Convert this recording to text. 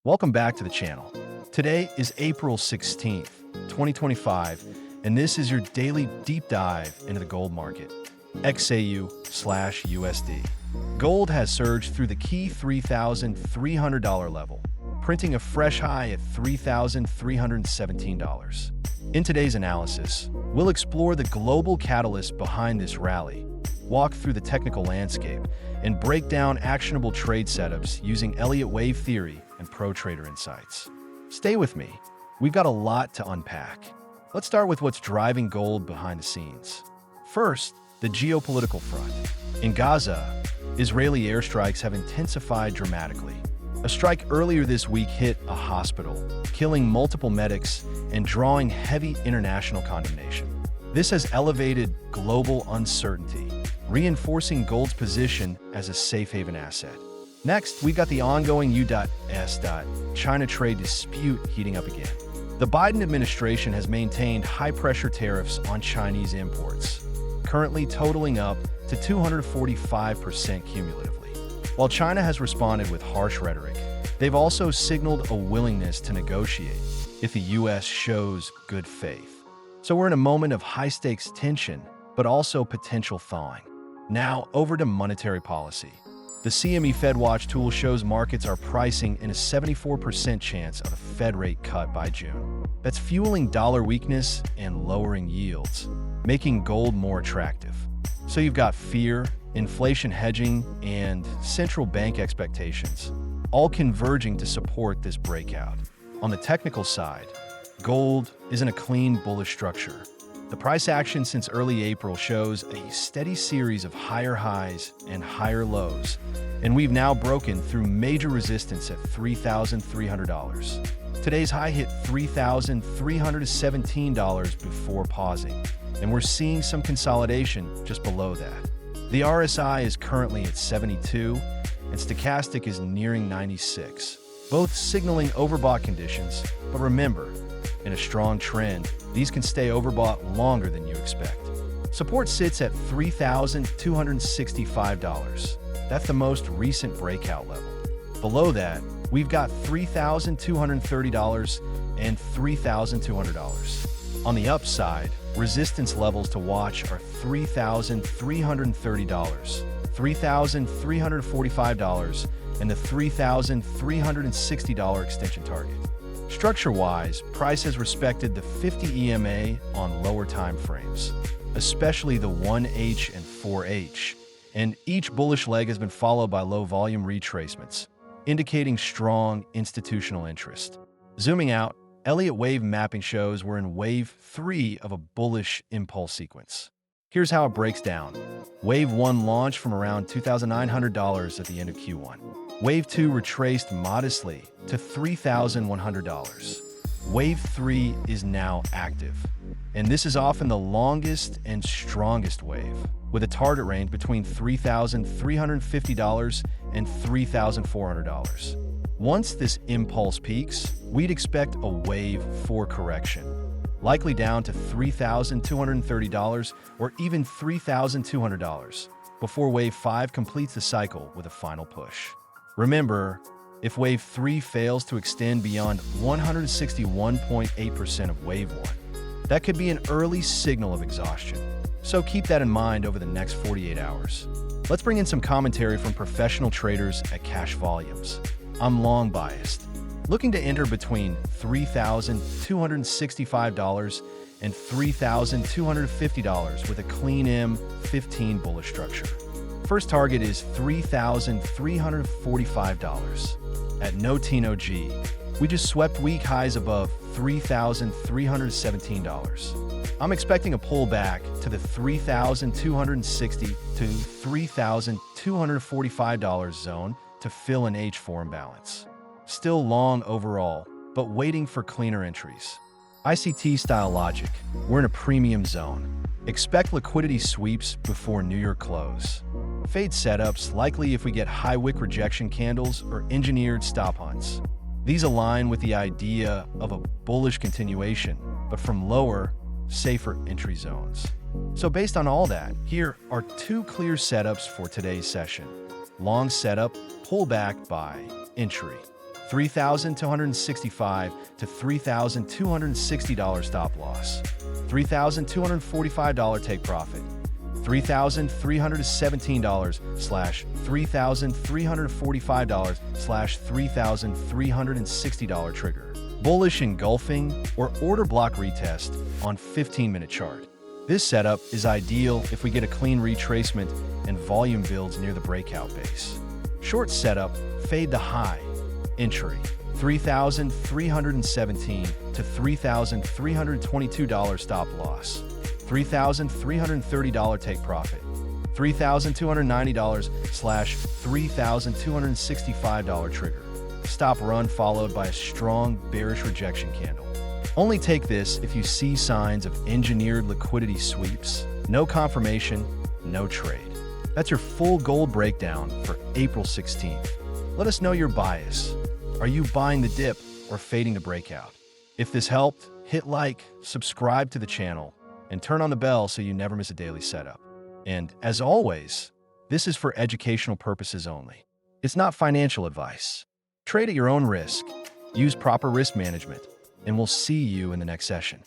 Welcome back to the channel. Today is April 16th, 2025, and this is your daily deep dive into the gold market. xauusd. Gold has surged through the key $3,300 level, printing a fresh high at $3,317. In today's analysis, we'll explore the global catalyst behind this rally, walk through the technical landscape, and break down actionable trade setups using Elliott wave theory and pro trader insights. Stay with me. We've got a lot to unpack. Let's start with what's driving gold behind the scenes. First, the geopolitical front. In Gaza, Israeli airstrikes have intensified dramatically. A strike earlier this week hit a hospital, killing multiple medics and drawing heavy international condemnation. This has elevated global uncertainty, reinforcing gold's position as a safe haven asset. Next, we've got the ongoing U.S.-China trade dispute heating up again. The Biden administration has maintained high-pressure tariffs on Chinese imports, currently totaling up to 245% cumulatively. While China has responded with harsh rhetoric, they've also signaled a willingness to negotiate if the U.S. shows good faith. So we're in a moment of high-stakes tension, but also potential thawing. Now, over to monetary policy. The CME FedWatch tool shows markets are pricing in a 74% chance of a Fed rate cut by June. That's fueling dollar weakness and lowering yields, making gold more attractive. So you've got fear, inflation hedging, and central bank expectations, all converging to support this breakout. On the technical side, gold is in a clean bullish structure. The price action since early April shows a steady series of higher highs and higher lows, and we've now broken through major resistance at $3,300. Today's high hit $3,317 before pausing, and we're seeing some consolidation just below that. The RSI is currently at 72, and stochastic is nearing 96, both signaling overbought conditions, but remember, in a strong trend, these can stay overbought longer than you expect. Support sits at $3,265. That's the most recent breakout level. Below that, we've got $3,230 and $3,200. On the upside, resistance levels to watch are $3,330, $3,345, and the $3,360 extension target. Structure-wise, price has respected the 50 EMA on lower time frames, especially the 1H and 4H, and each bullish leg has been followed by low-volume retracements, indicating strong institutional interest. Zooming out, Elliott wave mapping shows we're in wave 3 of a bullish impulse sequence. Here's how it breaks down. Wave 1 launched from around $2,900 at the end of Q1. Wave 2 retraced modestly to $3,100. Wave 3 is now active, and this is often the longest and strongest wave, with a target range between $3,350 and $3,400. Once this impulse peaks, we'd expect a wave 4 correction, likely down to $3,230 or even $3,200, before wave 5 completes the cycle with a final push. Remember, if wave 3 fails to extend beyond 161.8% of wave 1, that could be an early signal of exhaustion. So keep that in mind over the next 48 hours. Let's bring in some commentary from professional traders at cash volumes. I'm long biased, looking to enter between $3,265 and $3,250 with a clean M15 bullish structure. First target is $3,345. At no T no G, we just swept week highs above $3,317. I'm expecting a pullback to the $3,260 to $3,245 zone to fill an H4 imbalance. Still long overall, but waiting for cleaner entries. ICT style logic, we're in a premium zone. Expect liquidity sweeps before New York close. Fade setups likely if we get high wick rejection candles or engineered stop hunts. These align with the idea of a bullish continuation, but from lower, safer entry zones. So based on all that, here are two clear setups for today's session. Long setup, pullback buy, entry. $3,265 to $3,260 stop loss, $3,245 take profit, $3,317/$3,345/$3,360 trigger. Bullish engulfing or order block retest on 15-minute chart. This setup is ideal if we get a clean retracement and volume builds near the breakout base. Short setup, fade to high, entry, $3,317 to $3,322 stop loss, $3,330 take profit, $3,290/$3,265 trigger. Stop run followed by a strong bearish rejection candle. Only take this if you see signs of engineered liquidity sweeps. No confirmation, no trade. That's your full gold breakdown for April 16th. Let us know your bias. Are you buying the dip or fading the breakout? If this helped, hit like, subscribe to the channel, and turn on the bell so you never miss a daily setup. And as always, this is for educational purposes only. It's not financial advice. Trade at your own risk, use proper risk management, and we'll see you in the next session.